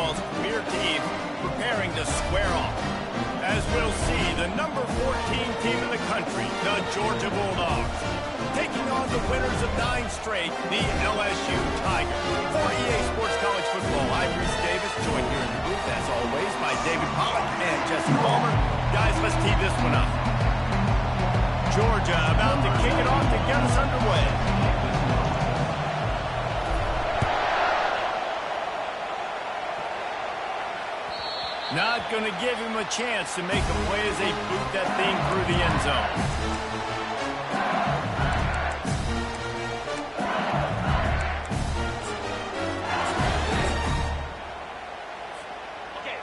football's premier team preparing to square off. As we'll see, the number 14 team in the country, the Georgia Bulldogs, taking on the winners of 9 straight, the LSU Tigers. For EA Sports College Football, I'm Reese Davis, joined here in the booth, as always, by David Pollack and Jesse Palmer. Guys, let's tee this one up. Georgia about to kick it off to get us underway. Not going to give him a chance to make a play as they boot that thing through the end zone.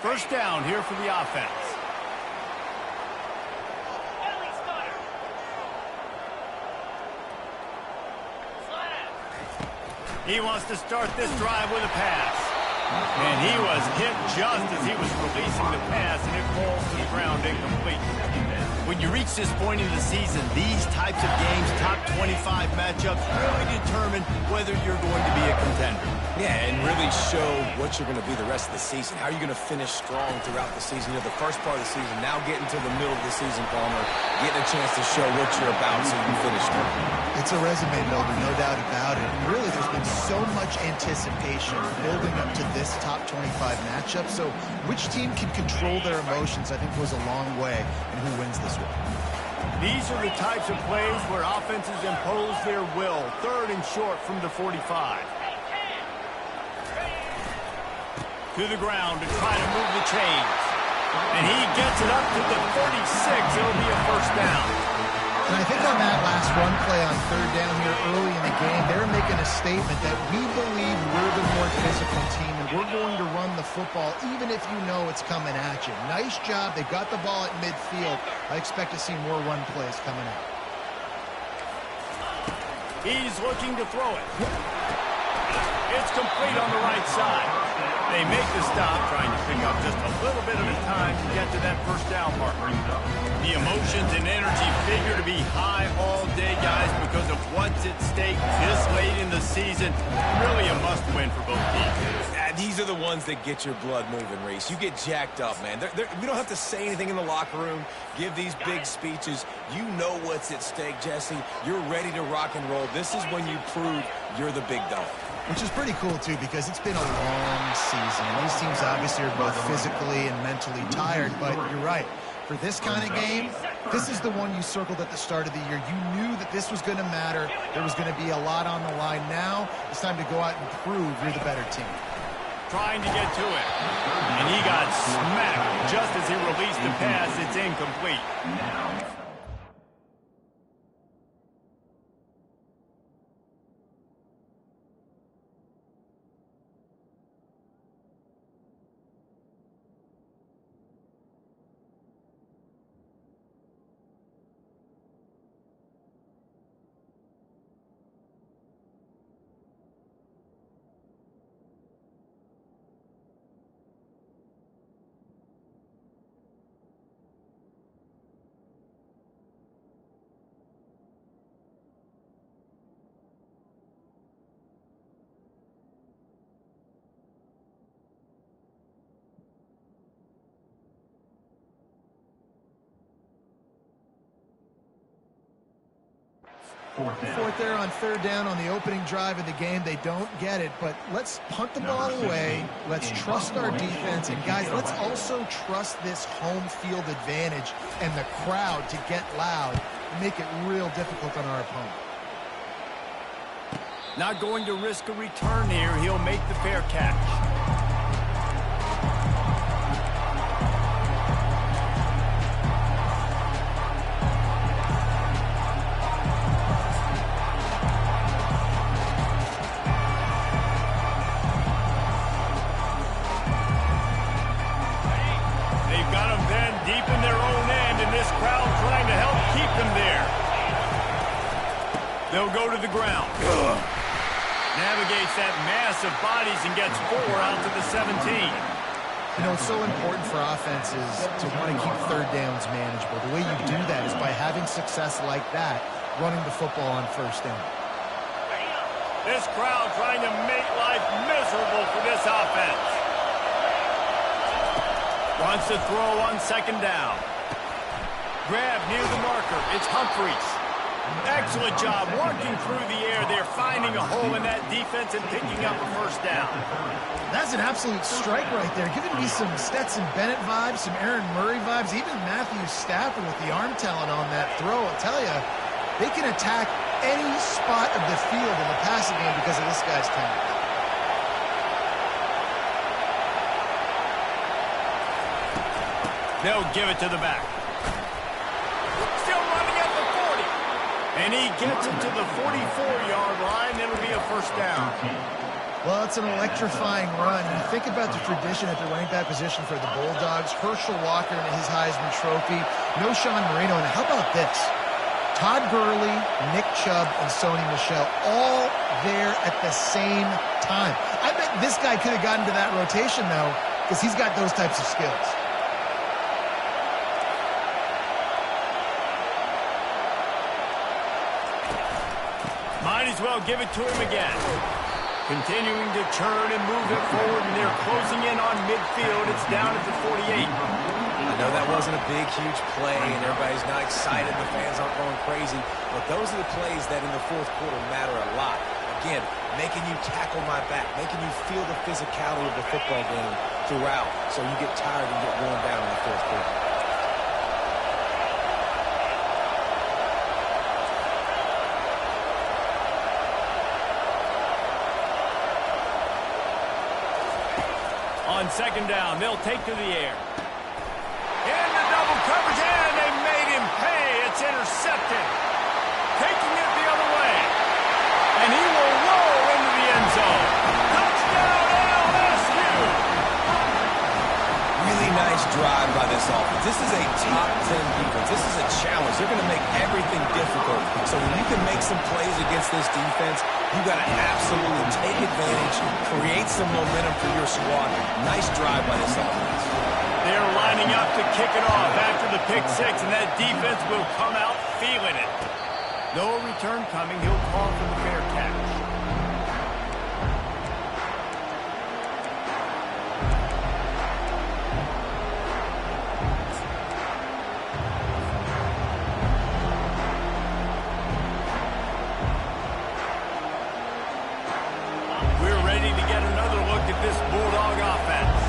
First down here for the offense. He wants to start this drive with a pass. And he was hit just as he was releasing the pass, and it falls to the ground incomplete. When you reach this point in the season, these types of games, top 25 matchups, really determine whether you're going to be a contender. Yeah, and really show what you're going to be the rest of the season. How are you going to finish strong throughout the season? You know, the first part of the season, now getting to the middle of the season, Palmer, getting a chance to show what you're about so you can finish strong. It's a resume builder, no doubt about it. And really, there's been so much anticipation building up to this top 25 matchup. So which team can control their emotions, I think, goes a long way in who wins this one. These are the types of plays where offenses impose their will. 3rd and short from the 45. To the ground to try to move the chains. And he gets it up to the 36. It'll be a first down. And I think on that last run play on 3rd down here early in the game, they're making a statement that we believe we're the more physical team and we're going to run the football even if you know it's coming at you. Nice job. They got the ball at midfield. I expect to see more run plays coming out. He's looking to throw it. It's complete on the right side. They make the stop, trying to pick up just a little bit of a time to get to that first down marker. The emotions and energy figure to be high all day, guys, because of what's at stake this late in the season. Really a must-win for both teams. These are the ones that get your blood moving, Reese. You get jacked up, man. We don't have to say anything in the locker room, give these big speeches. You know what's at stake, Jesse. You're ready to rock and roll. This is when you prove you're the big dog. Which is pretty cool, too, because it's been a long season. And these teams obviously are both physically and mentally tired, but you're right. For this kind of game, this is the one you circled at the start of the year. You knew that this was going to matter. There was going to be a lot on the line. Now it's time to go out and prove you're the better team. Trying to get to it. And he got smacked just as he released the pass. It's incomplete. Fourth there on 3rd down on the opening drive of the game. They don't get it, but let's punt the ball away. Let's trust our defense. And, guys, let's also trust this home field advantage and the crowd to get loud and make it real difficult on our opponent. Not going to risk a return here. He'll make the fair catch. They'll go to the ground. Navigates that mass of bodies and gets 4 out to the 17. You know, it's so important for offenses to want to keep 3rd downs manageable. The way you do that is by having success like that, running the football on 1st down. This crowd trying to make life miserable for this offense. Wants to throw on second down. Grab near the marker. It's Humphries. Excellent job working through the air there, finding a hole in that defense and picking up a first down. That's an absolute strike right there. Giving me some Stetson Bennett vibes, some Aaron Murray vibes, even Matthew Stafford with the arm talent on that throw. I'll tell you, they can attack any spot of the field in the passing game because of this guy's talent. They'll give it to the back. Still running at the 40. And he gets it to the 44-yard line. It'll be a first down. Well, it's an electrifying run. And you think about the tradition at the running back position for the Bulldogs. Herschel Walker and his Heisman Trophy. No Sean Marino. And how about this? Todd Gurley, Nick Chubb, and Sony Michel all there at the same time. I bet this guy could have gotten to that rotation, though, because he's got those types of skills. Might as well give it to him again. Continuing to turn and move it forward, and they're closing in on midfield. It's down at the 48. I know that wasn't a big, huge play, and everybody's not excited. The fans aren't going crazy. But those are the plays that in the fourth quarter matter a lot. Again, making you tackle my back, making you feel the physicality of the football game throughout, so you get tired and get worn down in the fourth quarter. On second down, they'll take to the air. Into double coverage, and they made him pay. It's intercepted. Taking it the other way. And he will roll into the end zone. Touchdown, LSU! Really nice drive by this offense. This is a top 10 defense. This is a challenge. They're going to make everything difficult. So when you can make some plays against this defense, you got to absolutely take advantage, create some momentum for your squad. Nice drive by this offense. They're lining up to kick it off after the pick six, and that defense will come out feeling it. No return coming. He'll call for the fair catch. This Bulldog offense.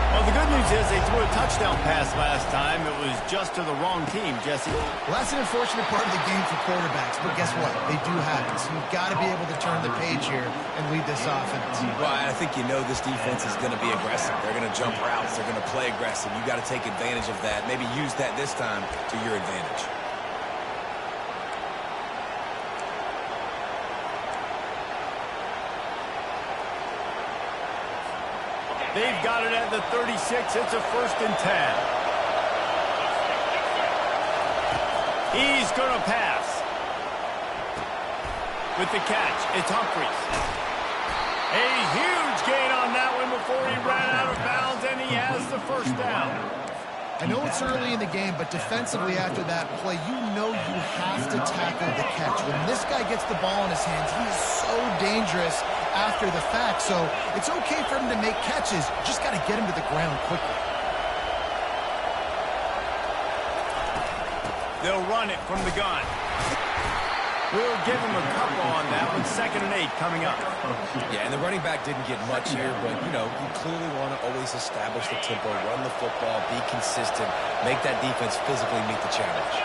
Well, the good news is they threw a touchdown pass last time. It was just to the wrong team, Jesse. Well, that's an unfortunate part of the game for quarterbacks, but guess what? They do have it. So you've got to be able to turn the page here and lead this offense. Well, I think you know this defense is going to be aggressive. They're going to jump routes. They're going to play aggressive. You've got to take advantage of that. Maybe use that this time to your advantage. They've got it at the 36. It's a 1st and 10. He's going to pass. With the catch, it's Humphries. A huge gain on that one before he ran out of bounds, and he has the first down. I know it's early in the game, but defensively after that play, you know you have to tackle the catch. When this guy gets the ball in his hands, he is so dangerous after the fact. So it's okay for him to make catches. You just got to get him to the ground quickly. They'll run it from the gun. We'll give him a couple on that one. 2nd and 8 coming up. Yeah, and the running back didn't get much here, but, you know, you clearly want to always establish the tempo, run the football, be consistent, make that defense physically meet the challenge.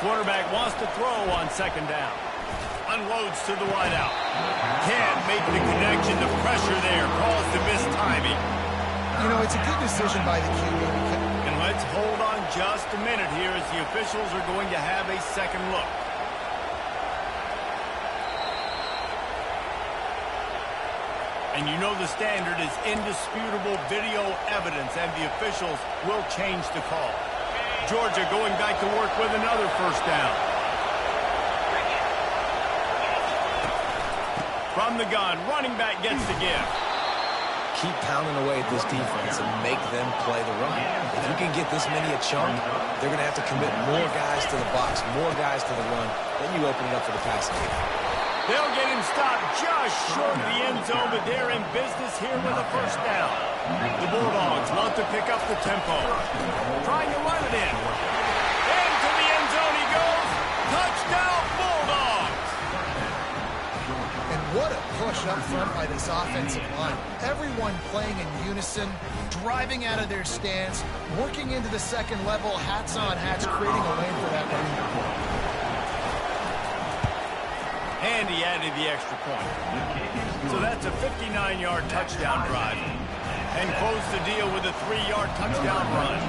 Quarterback wants to throw on 2nd down. Unloads to the wideout. Can't make the connection. The pressure there caused the mistiming. You know, it's a good decision by the QB. And let's hold on just a minute here as the officials are going to have a second look. And you know the standard is indisputable video evidence, and the officials will change the call. Georgia going back to work with another 1st down. From the gun, running back gets the give. keep pounding away at this defense and make them play the run. If you can get this many a chunk, they're going to have to commit more guys to the box, more guys to the run. Then you open it up for the passing game. They'll get him stopped just short of the end zone, but they're in business here with a first down. The Bulldogs love to pick up the tempo. Trying to run it in. Into the end zone he goes. Touchdown, Bulldogs! And what a push up front by this offensive line. Everyone playing in unison, driving out of their stance, working into the second level, hats on hats, creating a lane for that running. And he added the extra point. So that's a 59-yard touchdown drive. And close the deal with a 3-yard touchdown run.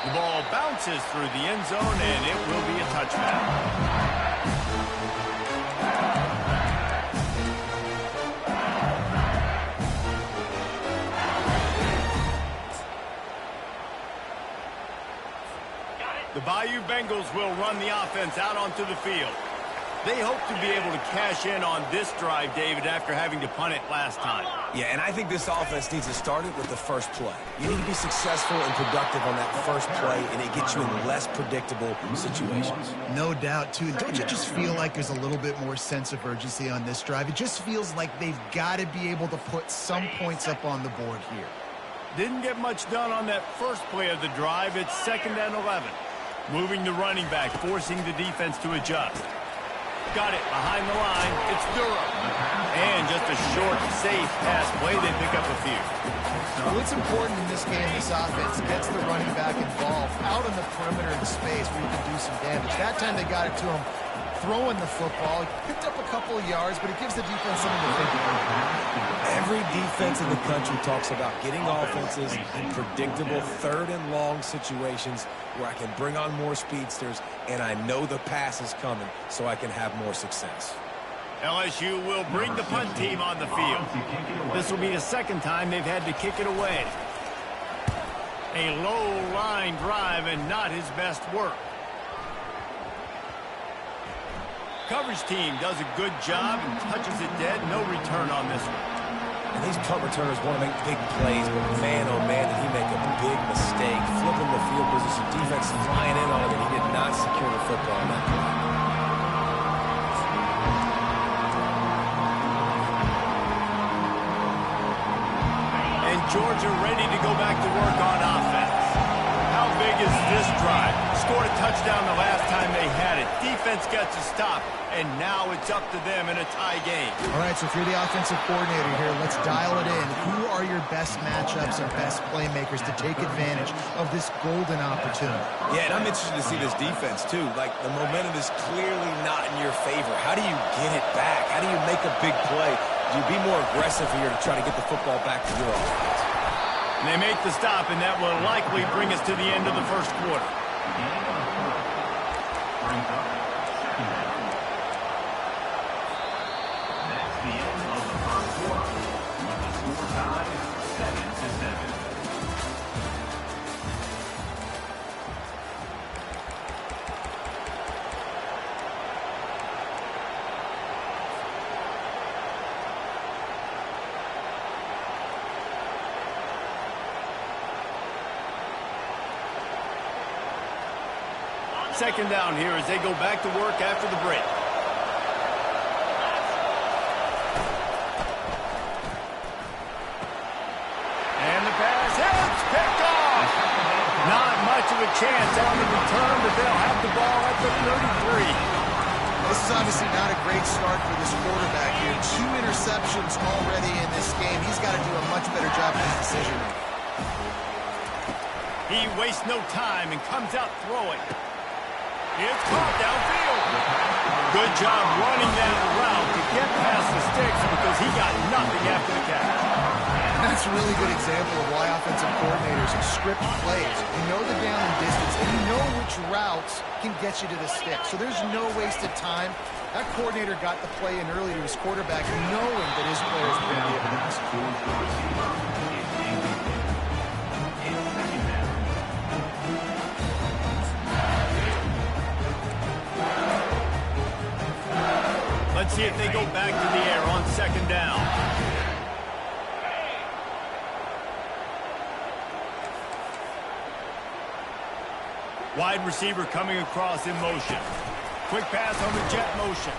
The ball bounces through the end zone, and it will be a touchdown. The Bayou Bengals will run the offense out onto the field. They hope to be able to cash in on this drive, David, after having to punt it last time. Yeah, and I think this offense needs to start it with the first play. You need to be successful and productive on that first play, and it gets you in less predictable situations. No doubt, too. Don't you just feel like there's a little bit more sense of urgency on this drive? It just feels like they've got to be able to put some points up on the board here. Didn't get much done on that first play of the drive. It's 2nd and 11. Moving the running back, forcing the defense to adjust. Got it behind the line. It's Durham. And just a short, safe pass play. They pick up a few. Well, it's important in this game, this offense gets the running back involved out on the perimeter of the space where you can do some damage. That time they got it to him throwing the football. He picked up a couple of yards, but it gives the defense something to think about. Every defense in the country talks about getting offenses in predictable 3rd and long situations where I can bring on more speedsters and I know the pass is coming so I can have more success. LSU will bring the punt team on the field. This will be the 2nd time they've had to kick it away. A low line drive and not his best work. Coverage team does a good job and touches it dead. No return on this one. And these punt returners want to make big plays, but man, oh man, did he make a big mistake. Flipping the field position, defense flying in on him, and he did not secure the football on that play. And Georgia ready to go back to work on offense. How big is this drive? Scored a touchdown the last time they had it. Defense gets a stop, and now it's up to them in a tie game. All right, so if you're the offensive coordinator here, let's dial it in. Who are your best matchups and best playmakers to take advantage of this golden opportunity? Yeah, and I'm interested to see this defense, too. Like, the momentum is clearly not in your favor. How do you get it back? How do you make a big play? Do you be more aggressive here to try to get the football back to your offense? And they make the stop, and that will likely bring us to the end of the first quarter. Second down here as they go back to work after the break. And the pass hits, picked off. Not much of a chance on the return, but they'll have the ball at the 33. This is obviously not a great start for this quarterback here. 2 interceptions already in this game. He's got to do a much better job of his decision making. He wastes no time and comes out throwing. It's caught downfield. Good job running that route to get past the sticks because he got nothing after the catch. That's a really good example of why offensive coordinators script plays. You know the down and distance, and you know which routes can get you to the stick. So there's no wasted time. That coordinator got the play in early to his quarterback, knowing that his players were going to be able to execute. Let's see if they go back to the air on second down. Wide receiver coming across in motion. Quick pass on the jet motion.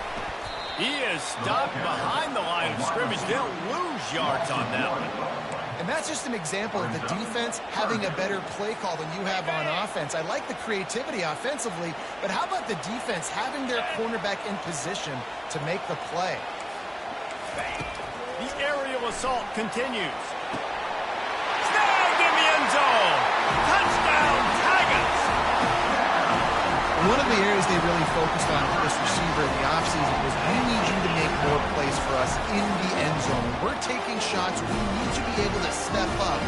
He is stopped behind the line of scrimmage. They'll lose yards on that one. And that's just an example of the defense having a better play call than you have on offense. I like the creativity offensively, but how about the defense having their cornerback in position to make the play? The aerial assault continues. Snagged in the end zone. Touchdown, Tigers. One of the areas they really focused on with this receiver in the offseason was we need you to make more plays for us in the end zone. We're taking shots. We need you to be able to step up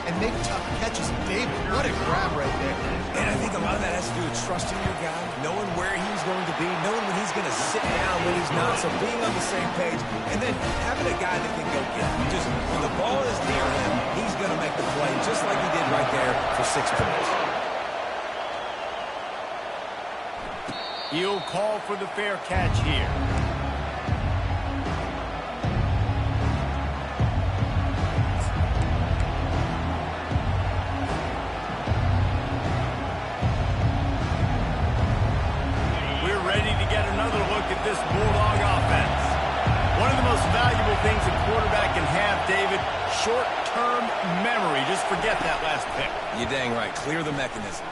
and make tough catches. David, what a grab right there. And I think a lot of that has to do with trusting your guy, knowing where he's going to be, knowing when he's going to sit down, when he's not. So being on the same page, and then having a guy that can go get it. Just when the ball is near him, he's going to make the play, just like he did right there for 6 points. He'll call for the fair catch here. We're ready to get another look at this Bulldog offense. One of the most valuable things a quarterback can have, David, short-term memory. Just forget that last pick. You're dang right. Clear the mechanism.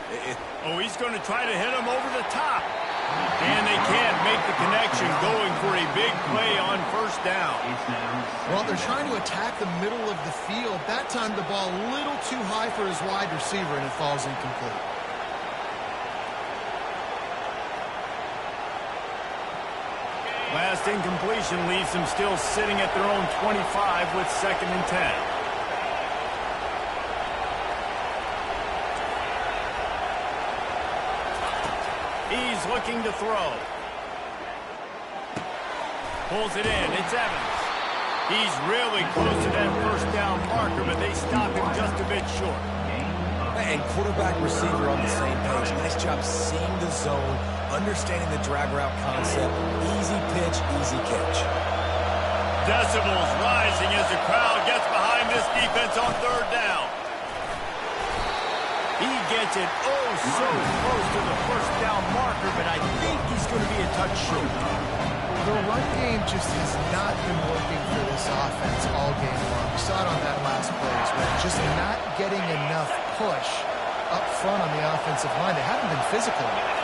Oh, he's going to try to hit him over the top. And they can't make the connection, going for a big play on first down. Well, they're trying to attack the middle of the field. That time the ball a little too high for his wide receiver, and it falls incomplete. Last incompletion leaves them still sitting at their own 25 with 2nd and 10. He's looking to throw. Pulls it in. It's Evans. He's really close to that first down marker, but they stop him just a bit short. And quarterback receiver on the same page. Nice job seeing the zone, understanding the drag route concept. Easy pitch, easy catch. Decibels rising as the crowd gets behind this defense on 3rd down. He gets it so close to the first down marker, but I think he's going to be a touch short. The run game just has not been working for this offense all game long. We saw it on that last play as well. Just not getting enough push up front on the offensive line. They haven't been physical enough.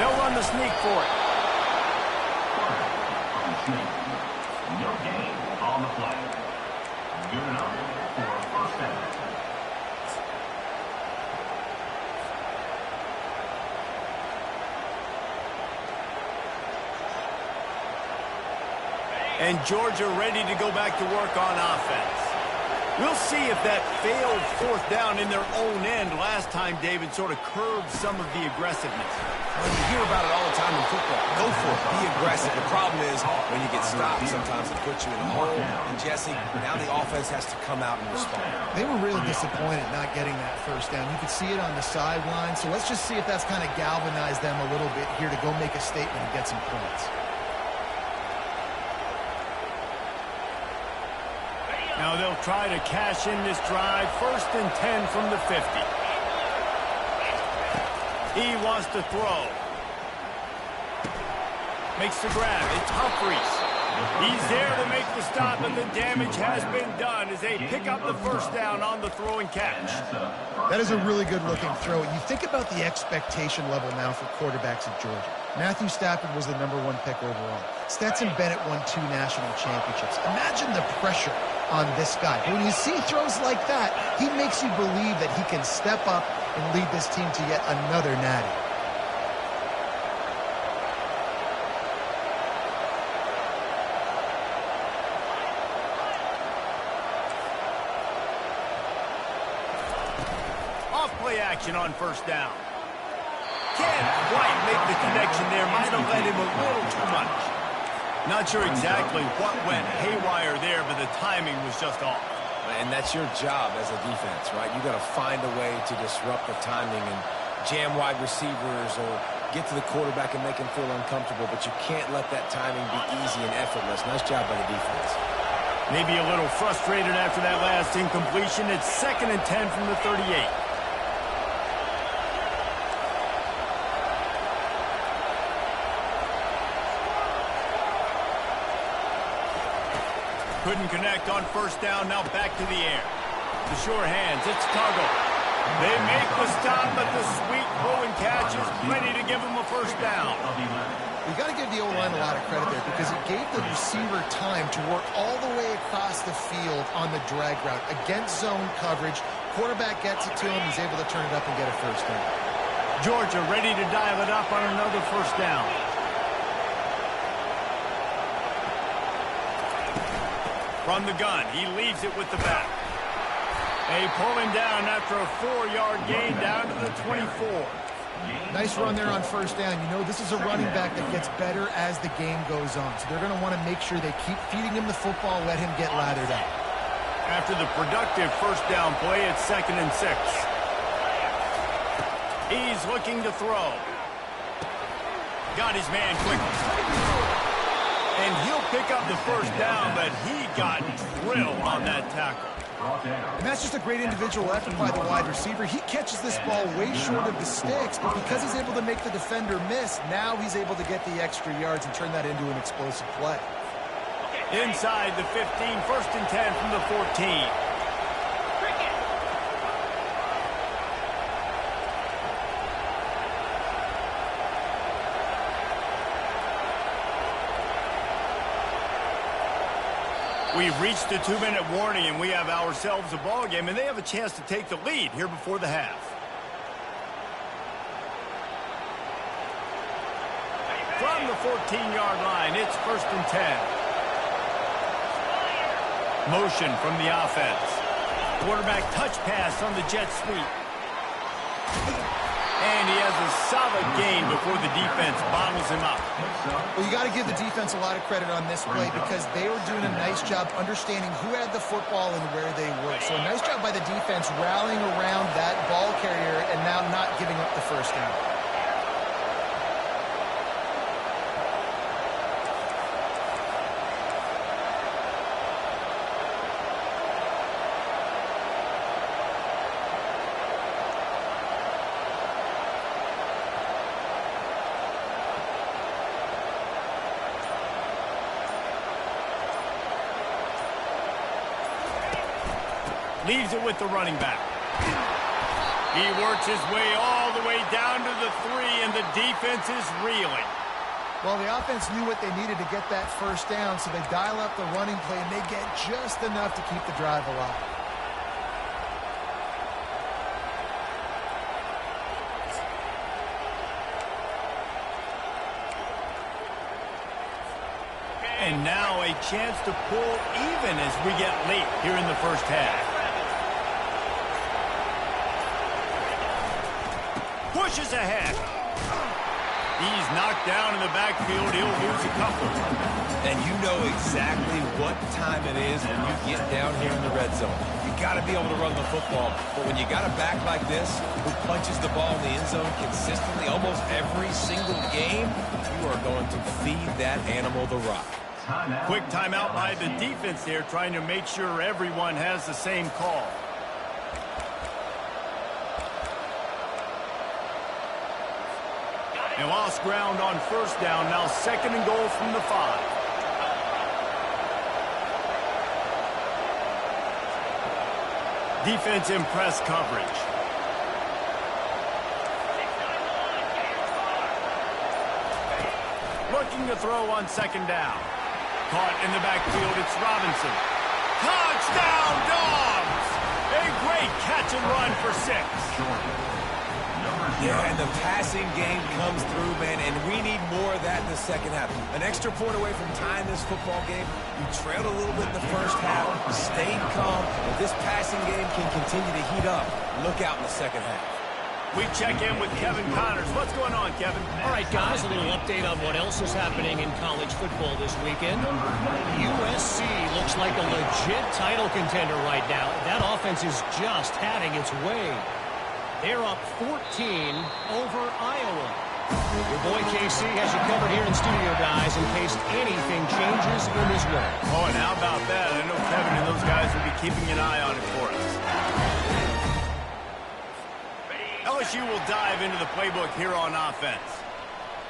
They'll run the sneak for it. No gain on the play. Good enough for a first down. And Georgia ready to go back to work on offense. We'll see if that failed 4th down in their own end last time, David, sort of curbed some of the aggressiveness. Well, you hear about it all the time in football. Go for it. Be aggressive. The problem is when you get stopped, sometimes it puts you in a hole. And, Jesse, now the offense has to come out and respond. They were really disappointed not getting that first down. You could see it on the sideline. So let's just see if that's kind of galvanized them a little bit here to go make a statement and get some points. Now they'll try to cash in this drive. 1st and 10 from the 50. He wants to throw. Makes the grab. It's Humphries. He's there to make the stop, and the damage has been done as they pick up the first down on the throw and catch. That is a really good-looking throw. You think about the expectation level now for quarterbacks at Georgia. Matthew Stafford was the #1 pick overall. Stetson Bennett won 2 national championships. Imagine the pressure on this guy. When you see throws like that, he makes you believe that he can step up and lead this team to yet another natty. Off-play action on first down. Can't quite make the connection there. Might have led him a little too much. Not sure exactly what went haywire there, but the timing was just off. And that's your job as a defense, right? You got to find a way to disrupt the timing and jam wide receivers or get to the quarterback and make him feel uncomfortable, but you can't let that timing be easy and effortless. Nice job by the defense. Maybe a little frustrated after that last incompletion. It's 2nd and 10 from the 38. Couldn't connect on 1st down. Now back to the air. The sure hands. It's Tuggle. They make the stop, but the sweet throw and catch is plenty to give them a 1st down. You got to give the O-line a lot of credit there because it gave the receiver time to work all the way across the field on the drag route against zone coverage. Quarterback gets it to him. He's able to turn it up and get a 1st down. Georgia ready to dial it up on another 1st down. From the gun, he leaves it with the back. They pull him down after a 4-yard gain down to the 24. Nice run there on 1st down. You know, this is a running back that gets better as the game goes on. So they're going to want to make sure they keep feeding him the football, let him get lathered up. After the productive 1st down play, it's 2nd and 6. He's looking to throw. Got his man quickly. And he'll pick up the 1st down, but he got drilled on that tackle. And that's just a great individual effort by the wide receiver. He catches this ball way short of the sticks, but because he's able to make the defender miss, now he's able to get the extra yards and turn that into an explosive play. Inside the 15, 1st and 10 from the 14. We've reached the 2-minute warning, and we have ourselves a ball game, and they have a chance to take the lead here before the half. From the 14-yard line, it's 1st and 10. Motion from the offense. Quarterback touch pass on the jet sweep. And he has a solid gain before the defense bottles him up. Well, you got to give the defense a lot of credit on this play because they were doing a nice job understanding who had the football and where they were. So a nice job by the defense rallying around that ball carrier and now not giving up the 1st down. Leaves it with the running back. He works his way all the way down to the 3, and the defense is reeling. Well, the offense knew what they needed to get that 1st down, so they dial up the running play, and they get just enough to keep the drive alive. And now a chance to pull even as we get late here in the 1st half. Pushes ahead. He's knocked down in the backfield. He'll lose a couple. And you know exactly what time it is when you get down here in the red zone. You got to be able to run the football. But when you got a back like this who punches the ball in the end zone consistently almost every single game, you are going to feed that animal the rock. Quick timeout by the defense there, trying to make sure everyone has the same call. They lost ground on 1st down. Now 2nd and goal from the 5. Defense in press coverage. Looking to throw on 2nd down. Caught in the backfield, it's Robinson. Touchdown, Dogs! A great catch and run for 6. Yeah, and the passing game comes through, man, and we need more of that in the 2nd half. An extra point away from tying this football game. We trailed a little bit in the 1st half, stayed calm, but this passing game can continue to heat up. Look out in the 2nd half. We check in with Kevin Connors. What's going on, Kevin? All right, guys, a little update on what else is happening in college football this weekend. USC looks like a legit title contender right now. That offense is just having its way. They're up 14 over Iowa. Your boy KC has you covered here in studio, guys, in case anything changes in this one. Oh, and how about that? I know Kevin and those guys will be keeping an eye on it for us. LSU will dive into the playbook here on offense.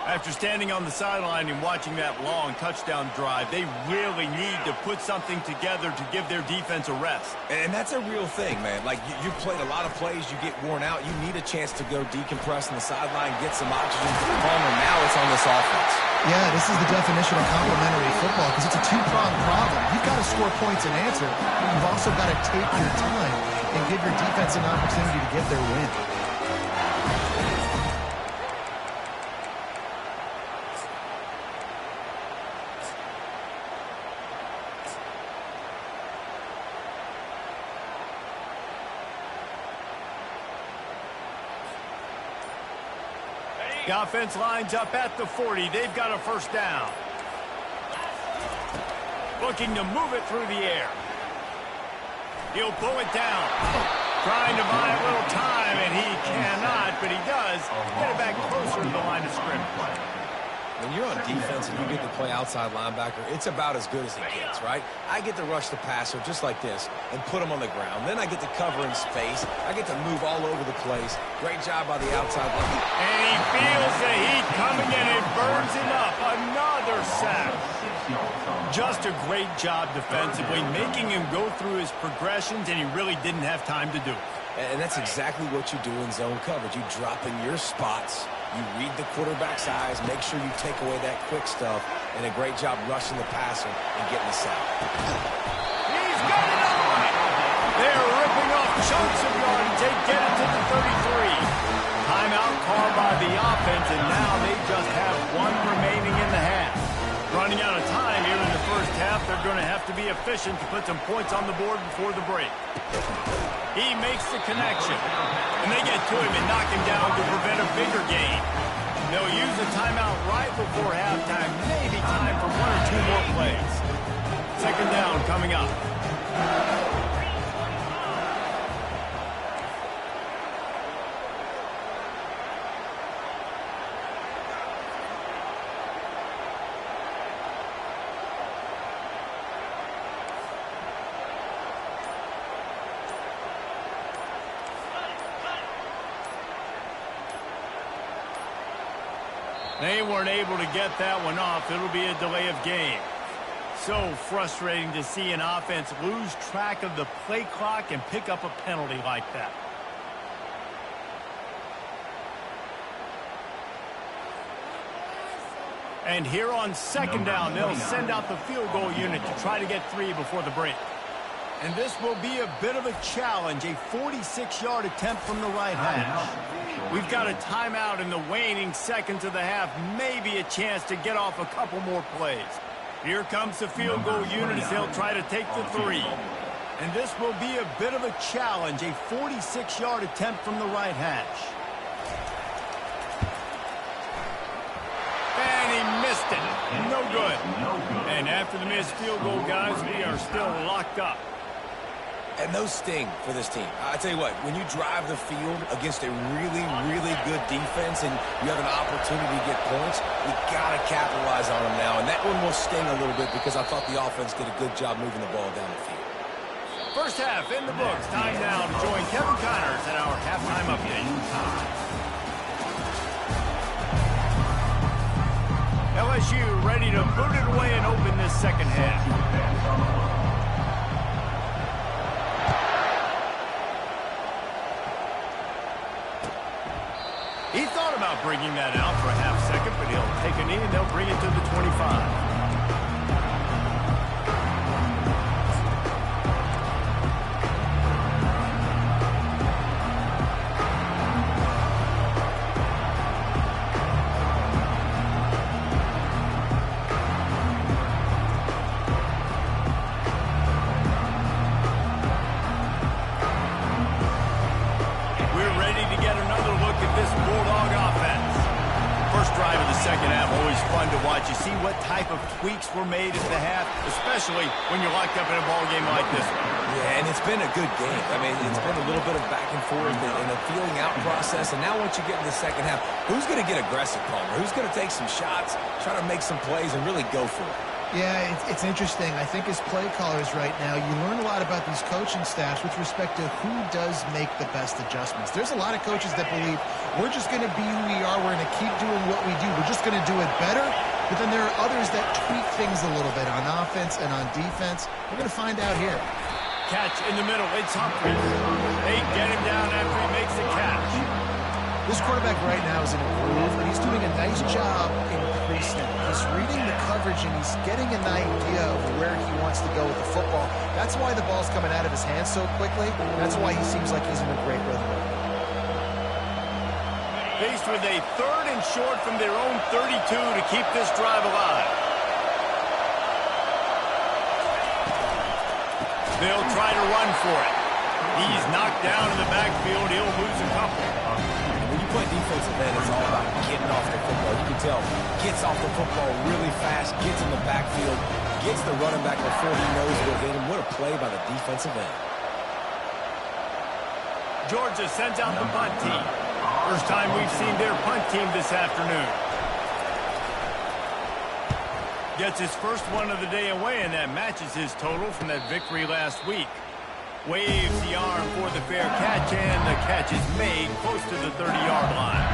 After standing on the sideline and watching that long touchdown drive, they really need to put something together to give their defense a rest. And that's a real thing, man. Like, you played a lot of plays, you get worn out, you need a chance to go decompress on the sideline, get some oxygen from home, and now it's on this offense. Yeah, this is the definition of complementary football because it's a two-pronged problem. You've got to score points and answer, but you've also got to take your time and give your defense an opportunity to get their win. The offense lines up at the 40. They've got a first down. Looking to move it through the air. He'll pull it down. Trying to buy a little time, and he cannot, but he does get it back closer to the line of scrimmage. When you're on defense and you get to play outside linebacker, it's about as good as it gets, right? I get to rush the passer just like this and put him on the ground. Then I get to cover in space. I get to move all over the place. Great job by the outside line. And he feels the heat coming in and burns him up. Another sack. Just a great job defensively, making him go through his progressions, and he really didn't have time to do it. And that's exactly what you do in zone coverage. You drop in your spots. You read the quarterback's eyes, make sure you take away that quick stuff, and a great job rushing the passer and getting the sack. He's got it on! They're ripping off chunks of yardage. They get it to the 33. Timeout called by the offense, and now they just have one remaining in the half. Running out of time here in the first half, they're going to have to be efficient to put some points on the board before the break. He makes the connection, and they get to him and knock him down to prevent a bigger gain. They'll use a timeout right before halftime, maybe time for one or two more plays. Second down coming up. They weren't able to get that one off. It'll be a delay of game. So frustrating to see an offense lose track of the play clock and pick up a penalty like that. And here on second down, they'll send out the field goal unit to try to get 3 before the break. And this will be a bit of a challenge, a 46-yard attempt from the right hash. We've got a timeout in the waning seconds of the half, maybe a chance to get off a couple more plays. Here comes the field goal unit as they'll try to take the 3. And this will be a bit of a challenge, a 46-yard attempt from the right hash. And he missed it. No good. And after the missed field goal, guys, we are still locked up. And those sting for this team. I tell you what, when you drive the field against a really, really good defense and you have an opportunity to get points, you got to capitalize on them now. And that one will sting a little bit because I thought the offense did a good job moving the ball down the field. First half in the books. Time now to join Kevin Connors at our halftime update. LSU ready to boot it away and open this second half. He thought about bringing that out for a half second, but he'll take a knee and they'll bring it to the 25. first drive of the second half, always fun to watch. You see what type of tweaks were made at the half, especially when you're locked up in a ball game like this one. Yeah, and it's been a good game. I mean, it's been a little bit of back and forth and a feeling out process. And now once you get in the second half, who's going to get aggressive, Palmer? Who's going to take some shots, try to make some plays, and really go for it? Yeah, it's interesting. I think as play callers right now, you learn a lot about these coaching staffs with respect to who does make the best adjustments. There's a lot of coaches that believe we're just going to be who we are. We're going to keep doing what we do. We're just going to do it better. But then there are others that tweak things a little bit on offense and on defense. We're going to find out here. Catch in the middle. It's Humphries. They get him down after he makes the catch. This quarterback right now is in a groove, and he's doing a nice job in pre-snap. He's reading the coverage, and he's getting an idea of where he wants to go with the football. That's why the ball's coming out of his hands so quickly. That's why he seems like he's in a great rhythm. Faced with a 3rd and short from their own 32 to keep this drive alive. They'll try to run for it. He's knocked down in the backfield. He'll lose a couple. When you play defensive end, it's all about getting off the football. You can tell, gets off the football really fast, gets in the backfield, gets the running back before he knows it'll hit him. What a play by the defensive end. Georgia sends out the punt team. First time we've seen their punt team this afternoon. Gets his first one of the day away, and that matches his total from that victory last week. Waves the arm for the fair catch, and the catch is made close to the 30-yard line.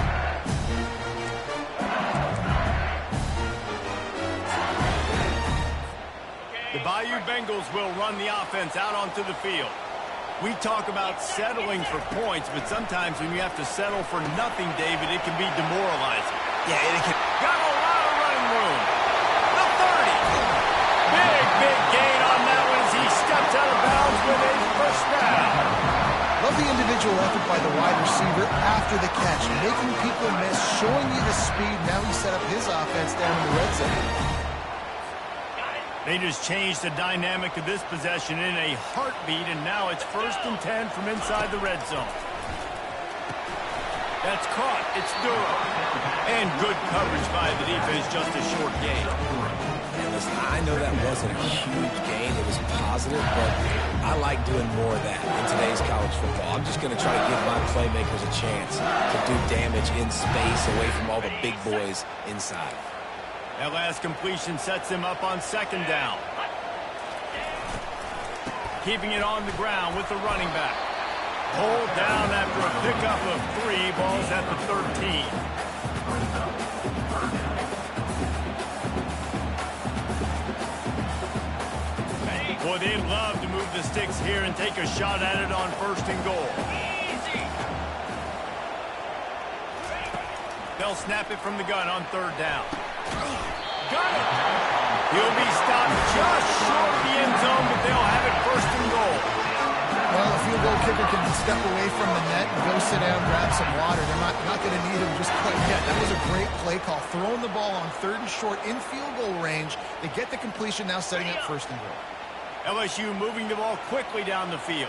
The Bayou Bengals will run the offense out onto the field. We talk about settling for points, but sometimes when you have to settle for nothing, David, it can be demoralizing. Yeah, it can. Got a lot of running room. The 30. Big gain on that one as he steps out of bounds with a first down. Love the individual effort by the wide receiver after the catch, making people miss, showing you the speed. Now he set up his offense down in the red zone. They just changed the dynamic of this possession in a heartbeat, and now it's 1st and 10 from inside the red zone. That's caught. It's Duro. And good coverage by the defense, just a short gain. And listen, I know that wasn't a huge gain. It was positive, but I like doing more of that in today's college football. I'm just going to try to give my playmakers a chance to do damage in space away from all the big boys inside. That last completion sets him up on 2nd down. Keeping it on the ground with the running back. Pulled down after a pickup of 3. Balls at the 13. Boy, they'd love to move the sticks here and take a shot at it on 1st and goal. They'll snap it from the gun on 3rd down. Got it! He'll be stopped just short of the end zone, but they'll have it 1st and goal. Well, a field goal kicker can step away from the net and go sit down, grab some water. They're not going to need him just quite yet. That was a great play call. Throwing the ball on 3rd and short in field goal range. They get the completion, now setting up 1st and goal. LSU moving the ball quickly down the field.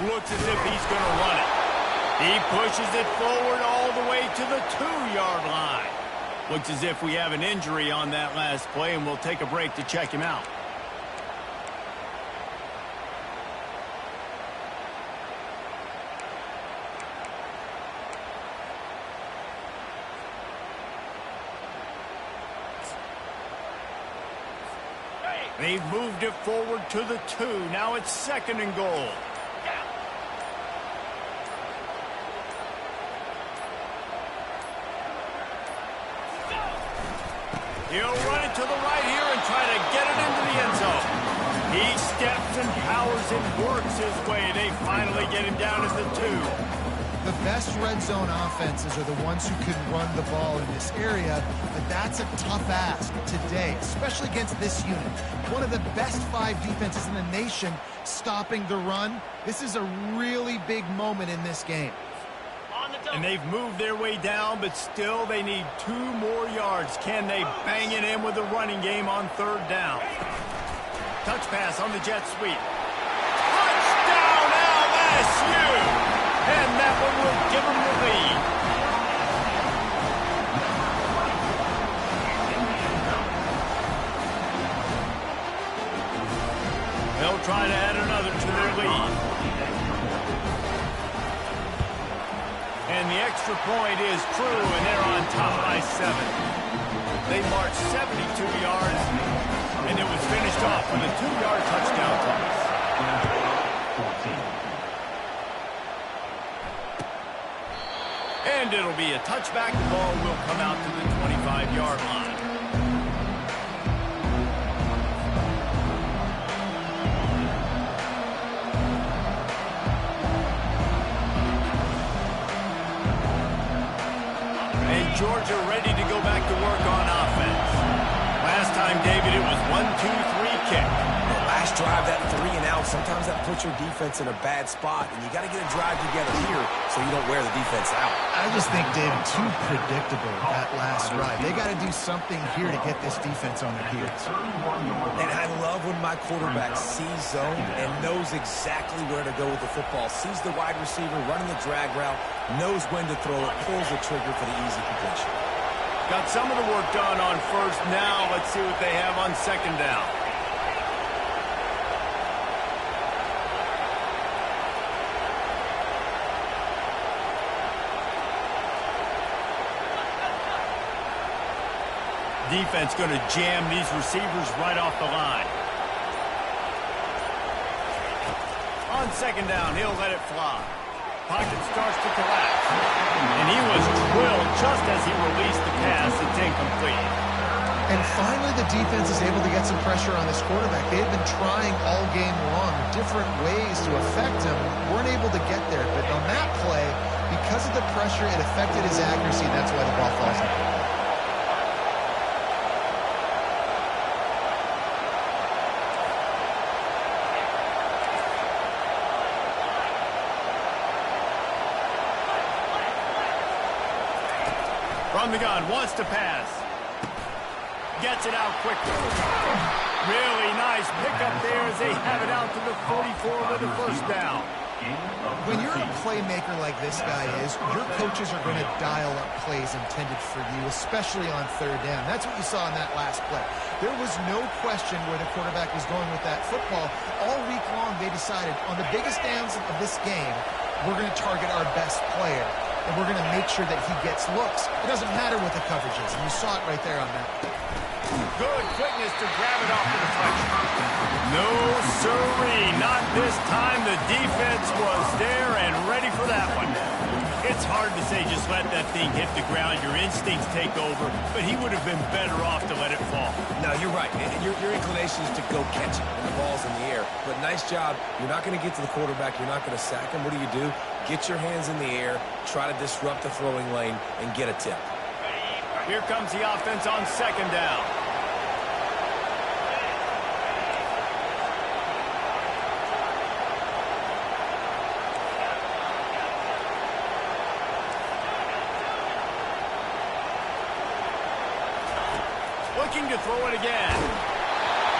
Looks as if he's going to run it. He pushes it forward all the way to the 2-yard line. Looks as if we have an injury on that last play, and we'll take a break to check him out. They've moved it forward to the 2. Now it's 2nd and goal. He'll run it to the right here and try to get it into the end zone. He steps and powers and works his way. They finally get him down at the 2. The best red zone offenses are the ones who can run the ball in this area, but that's a tough ask today, especially against this unit. One of the best 5 defenses in the nation stopping the run. This is a really big moment in this game. And they've moved their way down, but still they need 2 more yards. Can they bang it in with the running game on 3rd down? Touch pass on the jet sweep. Touchdown LSU! one will give them the lead. They'll try to add another to their lead. And the extra point is true, and they're on top by 7. They marched 72 yards, and it was finished off with a 2-yard touchdown toss. And it'll be a touchback. The ball will come out to the 25-yard line. Georgia ready to go back to work on offense. Last time, David, it was 1-2-3 kick. The last drive, that 3 and out, sometimes that puts your defense in a bad spot, and you got to get a drive together here so you don't wear the defense out. I just think, David, too predictable that last drive. They got to do something here to get this defense on their heels. And I love when my quarterback sees zone and knows exactly where to go with the football, sees the wide receiver running the drag route, knows when to throw it, pulls the trigger for the easy completion. Got some of the work done on first. Now let's see what they have on second down. Defense going to jam these receivers right off the line. On second down, he'll let it fly. Pocket starts to collapse. And he was drilled just as he released the pass. It's incomplete. And finally, the defense is able to get some pressure on this quarterback. They had been trying all game long different ways to affect him. Weren't able to get there. But on that play, because of the pressure, it affected his accuracy. And that's why the ball falls out. From the gun, wants to pass. Gets it out quickly. Really nice pickup there as they have it out to the 44 with the first down. When you're a playmaker like this guy is, your coaches are going to dial up plays intended for you, especially on third down. That's what you saw in that last play. There was no question where the quarterback was going with that football. All week long, they decided on the biggest downs of this game, we're going to target our best player. And we're going to make sure that he gets looks. It doesn't matter what the coverage is. And you saw it right there on that. Good quickness to grab it off the deflection. No, sirree. Not this time. The defense was there and ready for that one. It's hard to say just let that thing hit the ground. Your instincts take over. But he would have been better off to let it fall. No, you're right. Your inclination is to go catch it when the ball's in the air. But nice job. You're not going to get to the quarterback. You're not going to sack him. What do? Get your hands in the air, try to disrupt the throwing lane, and get a tip. Here comes the offense on second down. Looking to throw it again.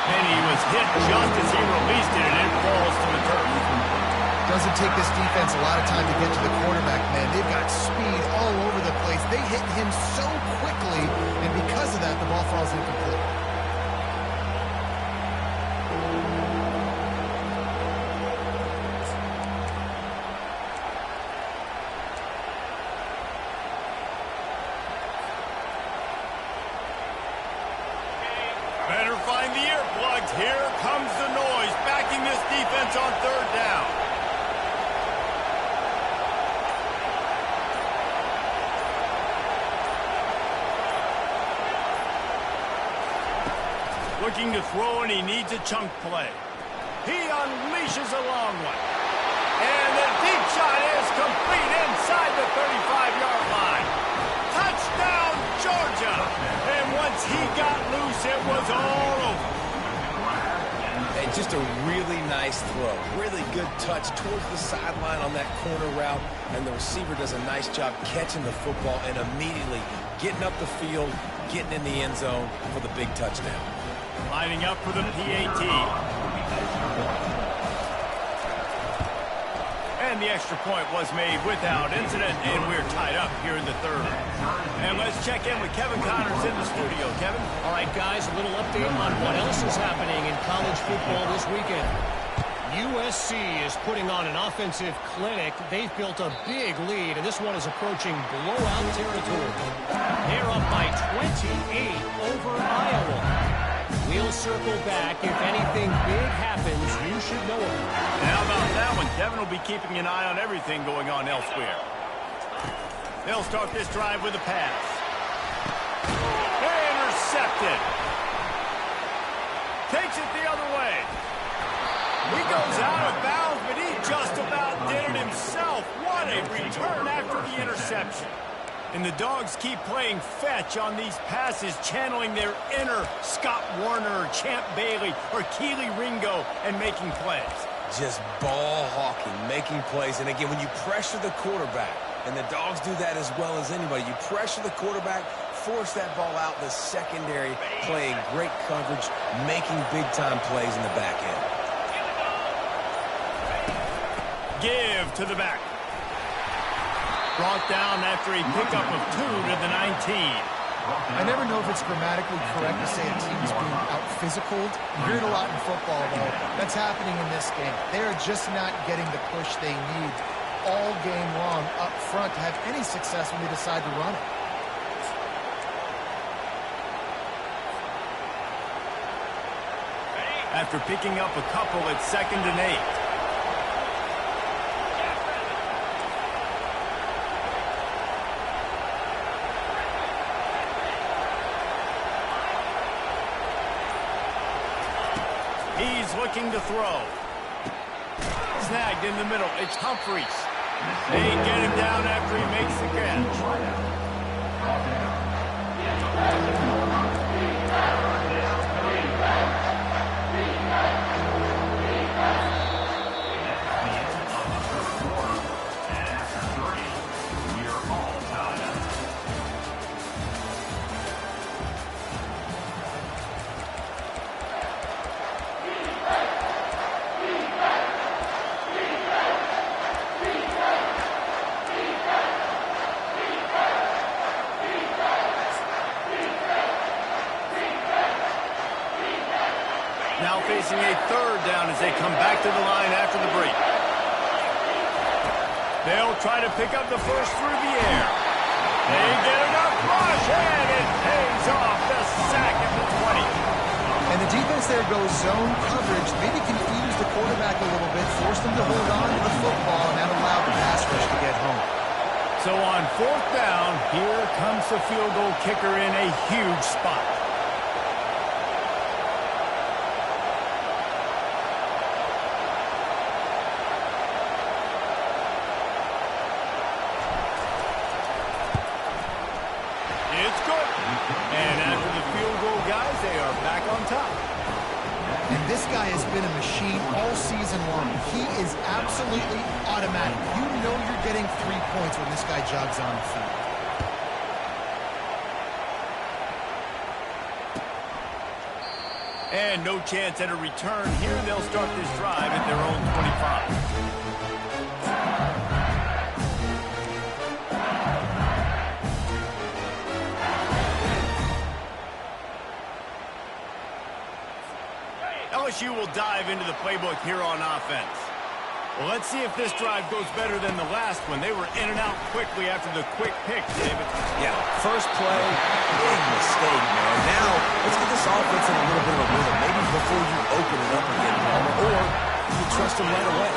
And he was hit just as he released it, and it falls to the turf. Doesn't take this defense a lot of time to get to the quarterback, man. They've got speed all over the place. They hit him so quickly, and because of that, the ball falls incomplete. Better find the earplugs. Here comes the noise, backing this defense on third down. Looking to throw, and he needs a chunk play. He unleashes a long one. And the deep shot is complete inside the 35-yard line. Touchdown, Georgia! And once he got loose, it was all over. And just a really nice throw. Really good touch towards the sideline on that corner route. And the receiver does a nice job catching the football and immediately getting up the field, getting in the end zone for the big touchdown. Lining up for the PAT. And the extra point was made without incident, and we're tied up here in the third. And let's check in with Kevin Connors in the studio. Kevin? All right, guys, a little update on what else is happening in college football this weekend. USC is putting on an offensive clinic. They've built a big lead, and this one is approaching blowout territory. They're up by 28 over Iowa. We'll circle back. If anything big happens, you should know it. And how about that one? Kevin will be keeping an eye on everything going on elsewhere. They'll start this drive with a pass. Intercepted. Takes it the other way. He goes out of bounds, but he just about did it himself. What a return after the interception. And the Dogs keep playing fetch on these passes, channeling their inner Scott Warner or Champ Bailey or Keely Ringo and making plays. Just ball hawking, making plays. And again, when you pressure the quarterback, and the Dogs do that as well as anybody, you pressure the quarterback, force that ball out in the secondary, playing great coverage, making big-time plays in the back end. Give to the back. Brought down after a pickup of 2 to the 19. I never know if it's grammatically correct to say a team's being out-physicaled. You hear it a lot in football, though. That's happening in this game. They are just not getting the push they need all game long up front to have any success when they decide to run it. After picking up a couple at 2nd and 8. He's looking to throw. Snagged in the middle. It's Humphreys. They get him down after he makes the catch. Now facing a 3rd down as they come back to the line after the break. They'll try to pick up the first through the air. They get enough rush, and it pays off. The sack at the 20. And the defense there goes zone coverage, maybe confuse the quarterback a little bit, force them to hold on to the football, and that allowed the pass rush to get home. So on 4th down, here comes the field goal kicker in a huge spot. It's good. And after the field goal, guys, they are back on top. And this guy has been a machine all season long. He is absolutely automatic. You know you're getting 3 points when this guy jogs on the field. And no chance at a return here. They'll start this drive at their own 25. LSU will dive into the playbook here on offense. Well, let's see if this drive goes better than the last one. They were in and out quickly after the quick pick, David. Yeah, first play, big mistake, man. Now, let's get this offense in a little bit of a rhythm. Maybe before you open it up again, Palmer, or you trust him right away.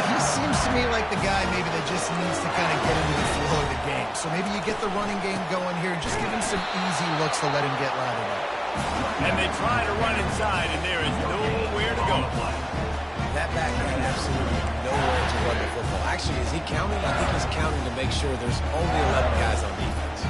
He seems to me like the guy maybe that just needs to kind of get into the flow of the game. So maybe you get the running game going here and just give him some easy looks to let him get lathered up. And they try to run inside, and there is nowhere to go. That back man absolutely nowhere to run the football. Actually, is he counting? I think he's counting to make sure there's only 11 guys on defense.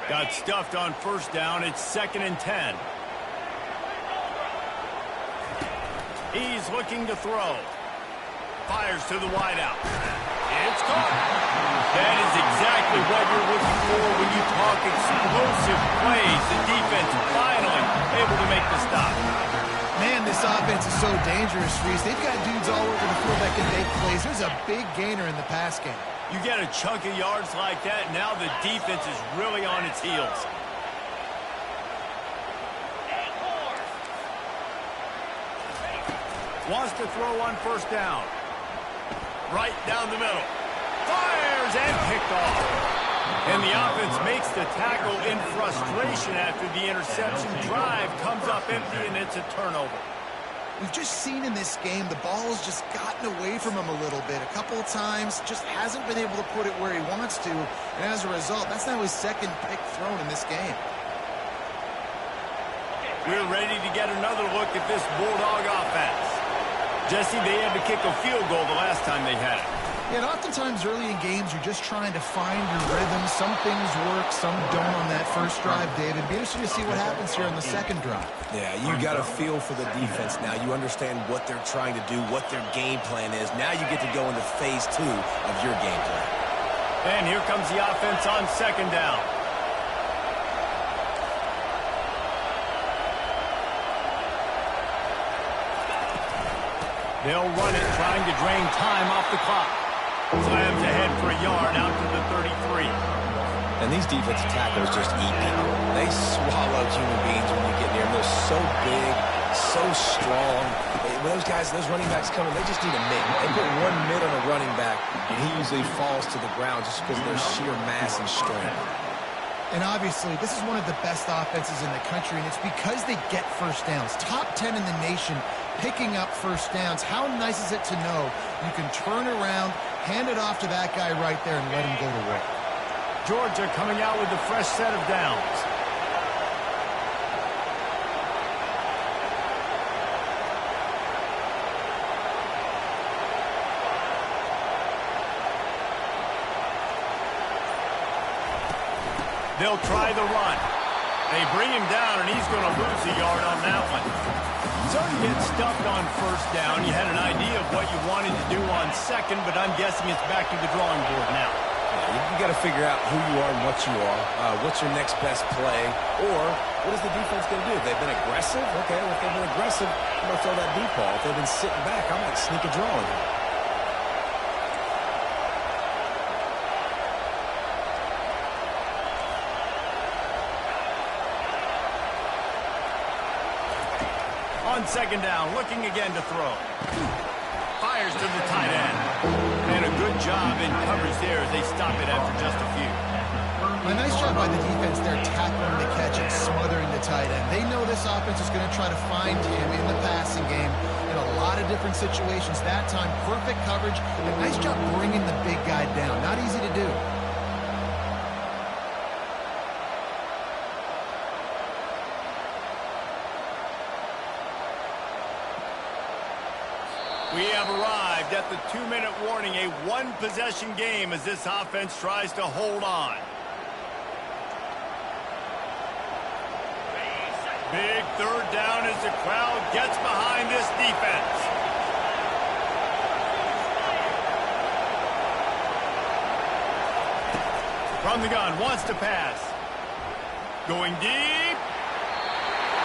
Got stuffed on 1st down. It's 2nd and 10. He's looking to throw. Fires to the wideout. It's caught. That is exactly exactly what you're looking for when you talk explosive plays. The defense finally able to make the stop. Man, this offense is so dangerous, Reese. They've got dudes all over the field that can make plays. There's a big gainer in the pass game. You get a chunk of yards like that, now the defense is really on its heels. Wants to throw on first down. Right down the middle. Fires and picked off. And the offense makes the tackle in frustration after the interception. Drive comes up empty, and it's a turnover. We've just seen in this game the ball's just gotten away from him a little bit. A couple of times, just hasn't been able to put it where he wants to. And as a result, that's now his second pick thrown in this game. We're ready to get another look at this Bulldog offense. Jesse, they had to kick a field goal the last time they had it. Yeah, and oftentimes early in games, you're just trying to find your rhythm. Some things work, some don't on that first drive, David. Be interesting to see what happens here on the second drive. Yeah, you got a feel for the defense now. You understand what they're trying to do, what their game plan is. Now you get to go into phase 2 of your game plan. And here comes the offense on second down. They'll run it, trying to drain time off the clock. Slams ahead for a yard out to the 33. And these defensive tackles just eat people. They swallow human beings when you get near them. They're so big, so strong. When those guys, those running backs come in, they just need a mid. They put one mid on a running back, and he usually falls to the ground just because of their sheer mass and strength. And obviously, this is one of the best offenses in the country, and it's because they get first downs. Top 10 in the nation picking up first downs. How nice is it to know you can turn around, hand it off to that guy right there, and let him go to work. Georgia coming out with a fresh set of downs. They'll try the run. They bring him down, and he's going to lose a yard on that one. So you get stuffed on first down. You had an idea of what you wanted to do on second, but I'm guessing it's back to the drawing board now. You got to figure out who you are and what you are. What's your next best play? Or what is the defense going to do? If they've been aggressive, okay, well, if they've been aggressive, I'm going to throw that deep ball. If they've been sitting back, I might sneak a draw in here. On second down, looking again to throw. Fires to the tight end. And a good job in coverage there as they stop it after just a few. A nice job by the defense there, tackling the catch and smothering the tight end. They know this offense is going to try to find him in the passing game in a lot of different situations. That time, perfect coverage. A nice job bringing the big guy down. Not easy to do. We have arrived at the 2-minute warning, a one-possession game as this offense tries to hold on. Big third down as the crowd gets behind this defense. From the gun, wants to pass. Going deep.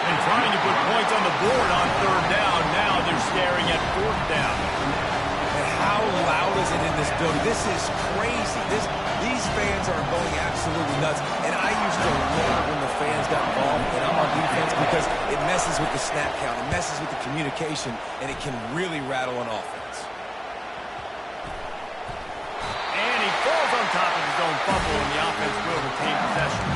And trying to put points on the board on third down. Now they're staring at fourth down. And how loud is it in this building? This is crazy. These fans are going absolutely nuts. And I used to love when the fans got involved and I'm on defense because it messes with the snap count. It messes with the communication, and it can really rattle an offense. And he falls on top of his own fumble, and the offense will retain possession.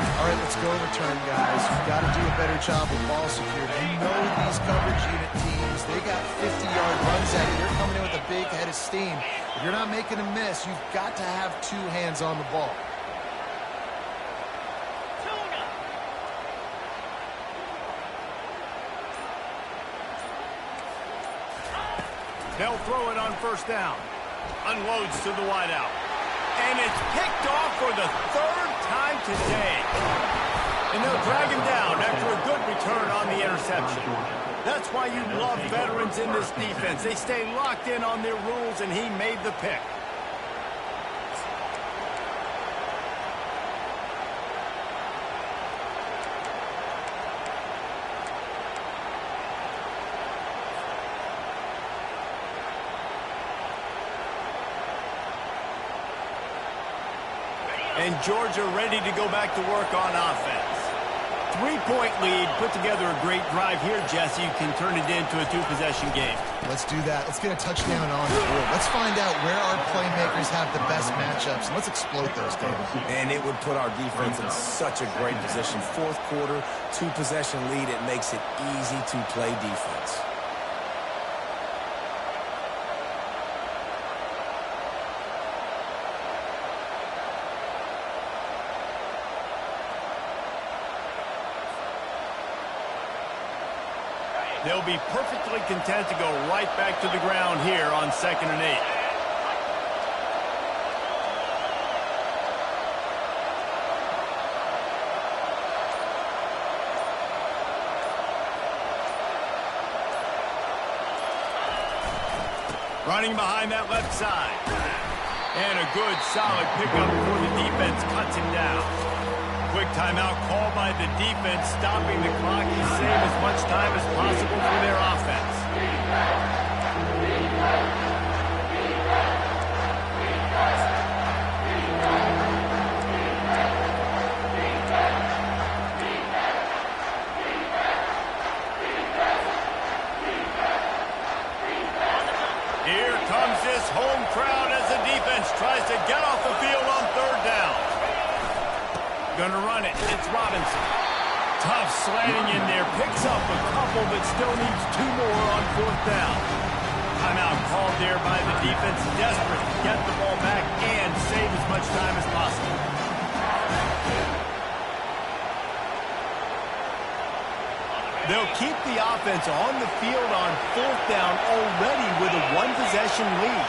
All right, let's go return, guys. We've got to do a better job with ball security. You know these coverage unit teams, they got 50-yard runs at you. They're coming in with a big head of steam. If you're not making a miss, you've got to have two hands on the ball. They'll throw it on first down. Unloads to the wideout. And it's picked off for the third time today. And they'll drag him down after a good return on the interception. That's why you love veterans in this defense. They stay locked in on their rules, and he made the pick. And Georgia ready to go back to work on offense. 3-point lead, put together a great drive here, Jesse. You can turn it into a 2-possession game. Let's do that. Let's get a touchdown on the board. Let's find out where our playmakers have the best matchups, and let's exploit those, David. And it would put our defense in such a great position. Fourth quarter, 2-possession lead. It makes it easy to play defense. They'll be perfectly content to go right back to the ground here on 2nd and 8. Running behind that left side. And a good, solid pickup before the defense cuts him down. Quick timeout called by the defense, stopping the clock to save as much time as possible for their offense. Here comes this home crowd as the defense tries to get off the field on 3rd down. Gonna run it. It's Robinson. Tough slanting in there. Picks up a couple, but still needs 2 more on 4th down. Timeout called there by the defense. Desperate to get the ball back and save as much time as possible. They'll keep the offense on the field on 4th down already with a 1-possession lead.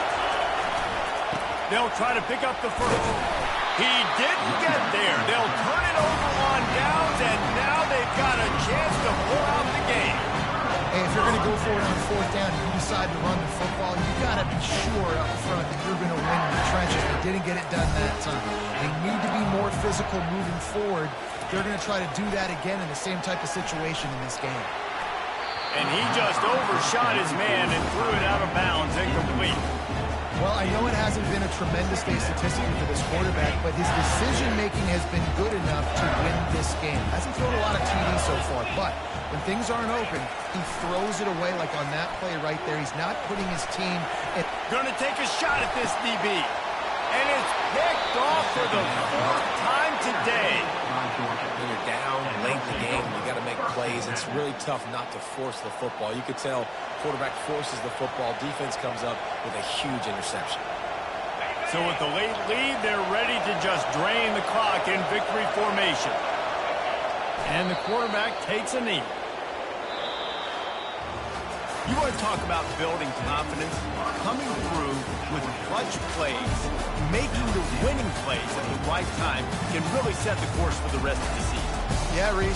They'll try to pick up the first. He didn't get there. They'll turn it over on downs, and now they've got a chance to pull out the game. Hey, if you're going to go for it on 4th down and you decide to run the football, you got to be sure up front that you're going to win in the trenches. They didn't get it done that time. They need to be more physical moving forward. They're going to try to do that again in the same type of situation in this game. And he just overshot his man and threw it out of bounds, incomplete. Well, I know it hasn't been a tremendous day statistically for this quarterback, but his decision-making has been good enough to win this game. Hasn't thrown a lot of TDs so far, but when things aren't open, he throws it away like on that play right there. He's not putting his team in. Gonna take a shot at this DB. And it's picked off for the 4th time today. When you're down late in the game, you got to make plays. It's really tough not to force the football. You could tell quarterback forces the football. Defense comes up with a huge interception. So with the late lead, they're ready to just drain the clock in victory formation. And the quarterback takes a knee. You want to talk about building confidence? Coming through with clutch plays, making the winning plays at the right time can really set the course for the rest of the season. Yeah, Reese.